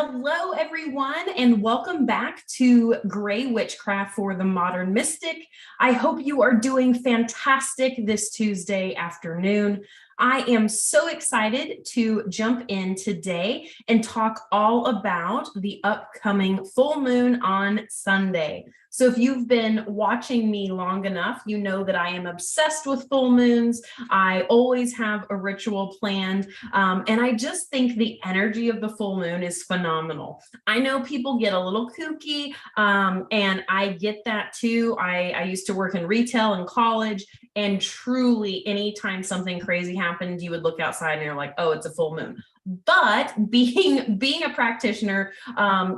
Hello, everyone, and welcome back to Gray Witchcraft for the Modern Mystic. I hope you are doing fantastic this Tuesday afternoon. I am so excited to jump in today and talk all about the upcoming full moon on Sunday. So if you've been watching me long enough, you know that I am obsessed with full moons. I always have a ritual planned, and I just think the energy of the full moon is phenomenal. I know people get a little kooky, and I get that too. I used to work in retail in college, and truly anytime something crazy happened, you would look outside and you're like, oh, it's a full moon. But being a practitioner,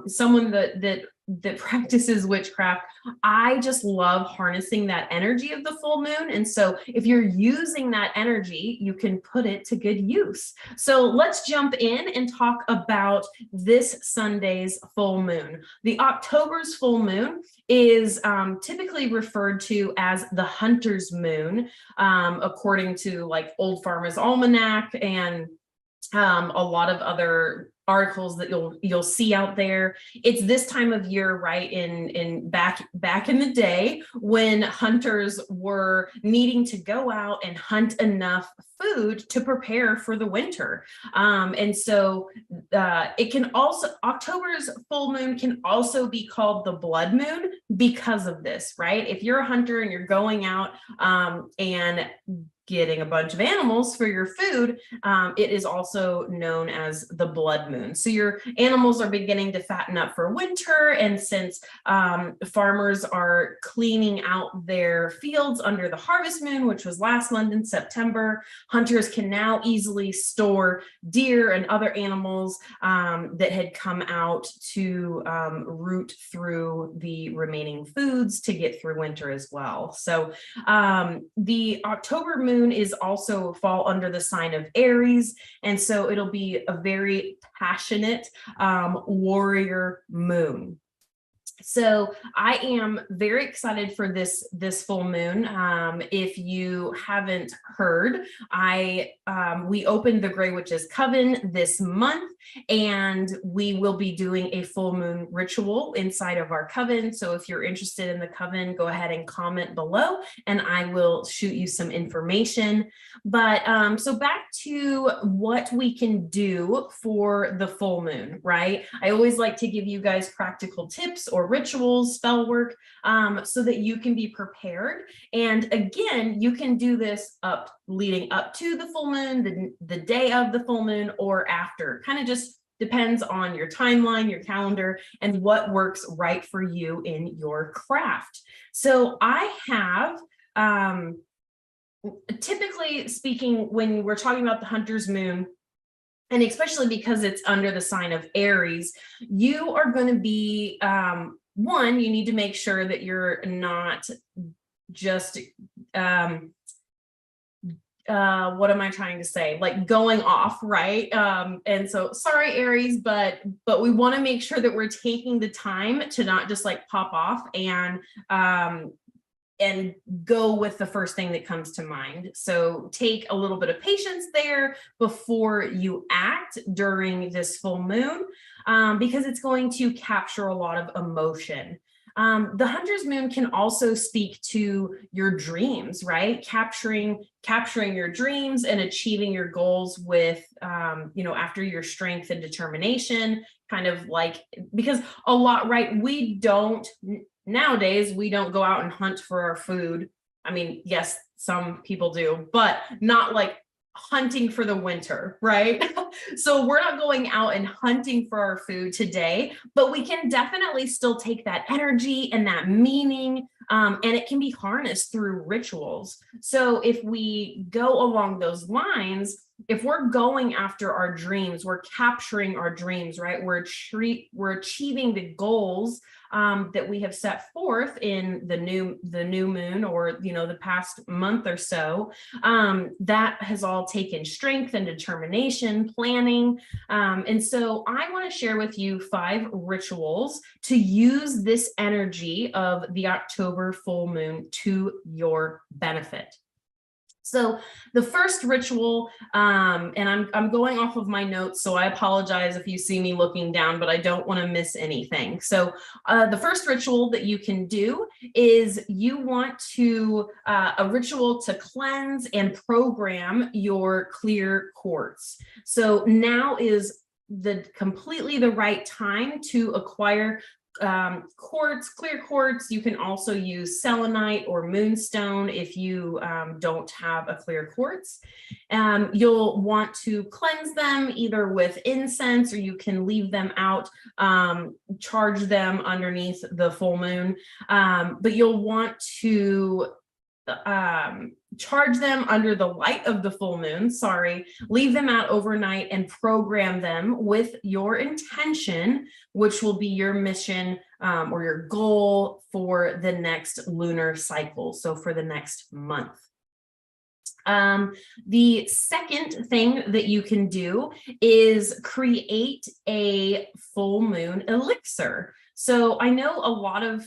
someone that practices witchcraft, I just love harnessing that energy of the full moon. And so if you're using that energy, you can put it to good use. So let's jump in and talk about this Sunday's full moon. The October's full moon is typically referred to as the hunter's moon, according to like Old Farmer's Almanac and a lot of other articles that you'll see out there. It's this time of year, right, in back in the day when hunters were needing to go out and hunt enough food to prepare for the winter. And so it can also, October's full moon can also be called the blood moon because of this, right? If you're a hunter and you're going out and getting a bunch of animals for your food, it is also known as the blood moon. So your animals are beginning to fatten up for winter, and since farmers are cleaning out their fields under the harvest moon, which was last month in September, hunters can now easily store deer and other animals that had come out to root through the remaining foods to get through winter as well. So the October moon is also fall under the sign of Aries, and so it'll be a very passionate warrior moon. So I am very excited for this full moon. If you haven't heard, we opened the Grey Witches Coven this month, and we will be doing a full moon ritual inside of our coven. So if you're interested in the coven, go ahead and comment below, and I will shoot you some information. But so back to what we can do for the full moon, right? I always like to give you guys practical tips or rituals, spell work, so that you can be prepared. And again, you can do this leading up to the full moon, the day of the full moon, or after. Kind of just depends on your timeline, your calendar, and what works right for you in your craft. So I have, typically speaking, when we're talking about the hunter's moon, and especially because it's under the sign of Aries, you are going to be, one, you need to make sure that you're not just, what am I trying to say? Like going off, right? And so sorry, Aries, but we want to make sure that we're taking the time to not just like pop off and go with the first thing that comes to mind. So take a little bit of patience there before you act during this full moon, because it's going to capture a lot of emotion. The hunter's moon can also speak to your dreams, right? Capturing your dreams and achieving your goals with, after your strength and determination, kind of like, because a lot, right? Nowadays, we don't go out and hunt for our food. I mean, yes, some people do, but not like hunting for the winter, right? So we're not going out and hunting for our food today, but we can definitely still take that energy and that meaning, and it can be harnessed through rituals. So if we go along those lines, if we're going after our dreams, we're capturing our dreams, right? We're achieving the goals that we have set forth in the new moon, or the past month or so. That has all taken strength and determination, planning, and so I want to share with you 5 rituals to use this energy of the October full moon to your benefit. So the first ritual, and I'm going off of my notes, so I apologize if you see me looking down, but I don't want to miss anything. So the first ritual that you can do is you want to, a ritual to cleanse and program your clear quartz. So now is completely the right time to acquire quartz, clear quartz. You can also use selenite or moonstone if you don't have a clear quartz. You'll want to cleanse them either with incense, or you can leave them out, charge them underneath the full moon. But you'll want to charge them under the light of the full moon, leave them out overnight and program them with your intention, which will be your mission or your goal for the next lunar cycle. So for the next month. The second thing that you can do is create a full moon elixir. So I know a lot of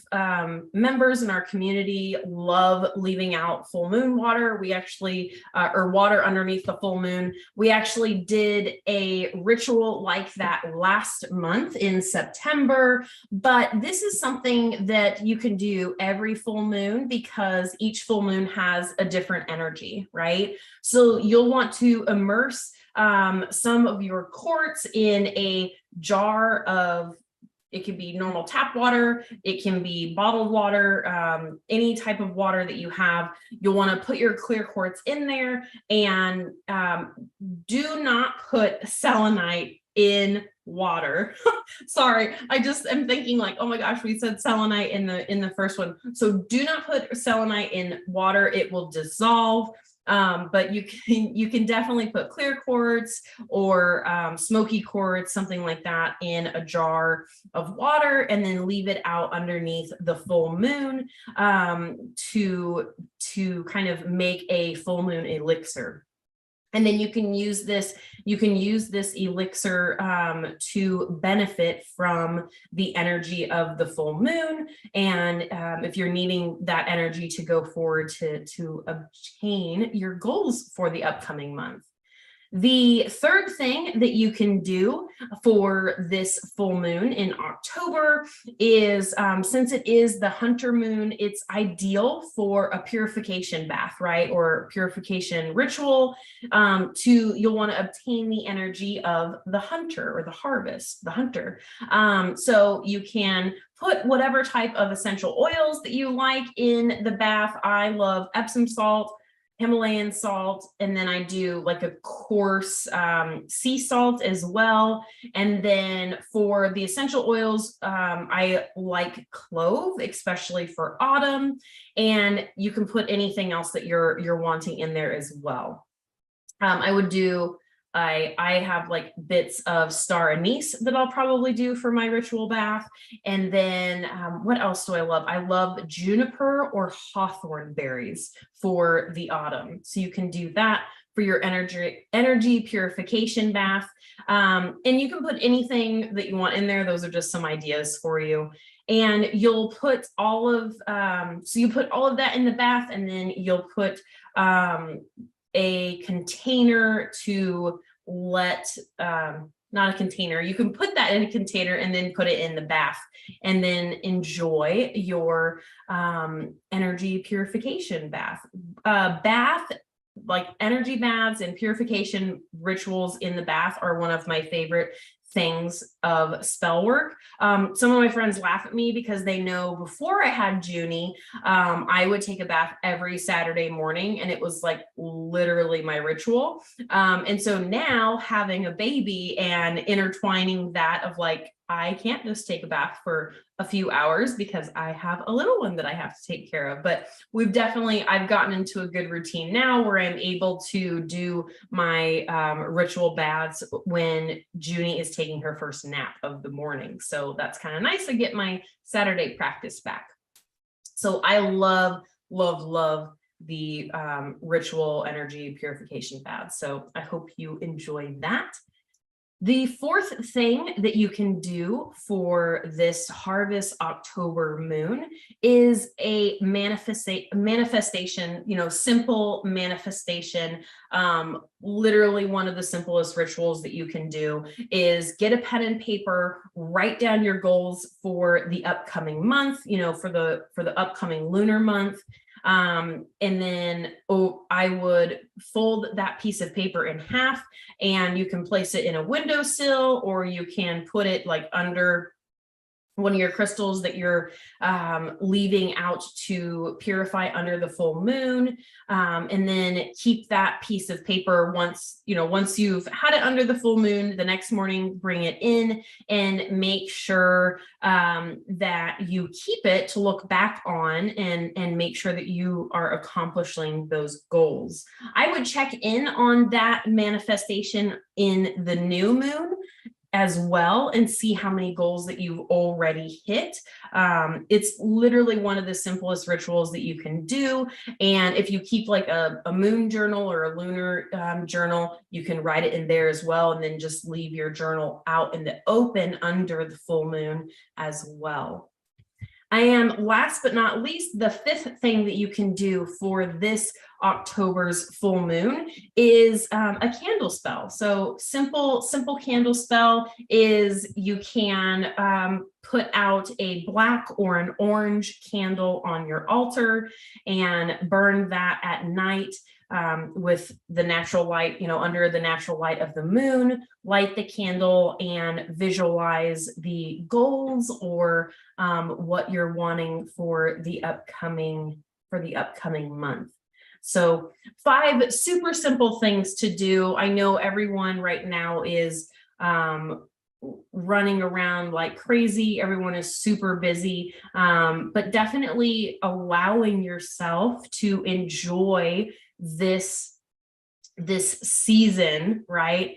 members in our community love leaving out full moon water. We actually, or water underneath the full moon. We actually did a ritual like that last month in September, but this is something that you can do every full moon because each full moon has a different energy, right? So you'll want to immerse some of your quartz in a jar of, it can be normal tap water, it can be bottled water, any type of water that you have. You'll want to put your clear quartz in there, and do not put selenite in water. Sorry, I just am thinking like, oh my gosh, we said selenite in the first one. So do not put selenite in water, it will dissolve. But you can definitely put clear quartz or smoky quartz, something like that, in a jar of water, and then leave it out underneath the full moon to kind of make a full moon elixir. And then you can use this elixir to benefit from the energy of the full moon. And if you're needing that energy to go forward to obtain your goals for the upcoming month. The third thing that you can do for this full moon in October is, since it is the hunter moon, it's ideal for a purification bath, right? Or purification ritual. You'll want to obtain the energy of the hunter or the harvest, the hunter. So you can put whatever type of essential oils that you like in the bath. I love Epsom salt, Himalayan salt, and then I do like a coarse sea salt as well. And then for the essential oils, I like clove, especially for autumn. And you can put anything else that you're wanting in there as well. I have like bits of star anise that I'll probably do for my ritual bath. And then what else do I love? I love juniper or hawthorn berries for the autumn. So you can do that for your energy purification bath. And you can put anything that you want in there. Those are just some ideas for you. And you'll put all of, so you put all of that in the bath, and then you'll put a container to let, not a container, you can put that in a container and then put it in the bath, and then enjoy your energy purification bath. Like energy baths and purification rituals in the bath are one of my favorite things of spell work. Some of my friends laugh at me because they know before I had Junie, I would take a bath every Saturday morning, and it was like literally my ritual. And so now having a baby and intertwining that of like, I can't just take a bath for a few hours because I have a little one that I have to take care of. But I've gotten into a good routine now where I'm able to do my ritual baths when Junie is taking her first nap of the morning. So that's kind of nice to get my Saturday practice back. So I love, love, love the ritual energy purification baths. So I hope you enjoy that. The fourth thing that you can do for this harvest October moon is a manifestation, simple manifestation. Literally one of the simplest rituals that you can do is get a pen and paper, write down your goals for the upcoming month, for the upcoming lunar month. And then I would fold that piece of paper in half, and you can place it in a windowsill, or you can put it like under one of your crystals that you're leaving out to purify under the full moon. And then keep that piece of paper once you've had it under the full moon, the next morning, bring it in and make sure that you keep it to look back on and make sure that you are accomplishing those goals. I would check in on that manifestation in the new moon as well and see how many goals that you've already hit. It's literally one of the simplest rituals that you can do. And if you keep like a moon journal or a lunar journal, you can write it in there as well, and then just leave your journal out in the open under the full moon as well. Last but not least, the fifth thing that you can do for this October's full moon is a candle spell. So simple candle spell is you can put out a black or an orange candle on your altar and burn that at night. With the natural light, under the natural light of the moon, light the candle and visualize the goals or what you're wanting for the upcoming month. So 5 super simple things to do. I know everyone right now is running around like crazy. Everyone is super busy, but definitely allowing yourself to enjoy this season, right,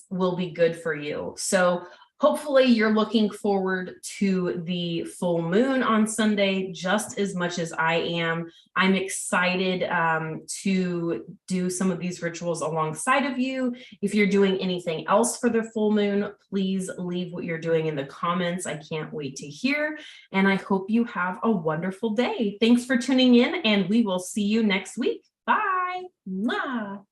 will be good for you. So hopefully you're looking forward to the full moon on Sunday just as much as I am. I'm excited to do some of these rituals alongside of you. If you're doing anything else for the full moon, please leave what you're doing in the comments. I can't wait to hear, and I hope you have a wonderful day. Thanks for tuning in, and we will see you next week. Bye. Mwah.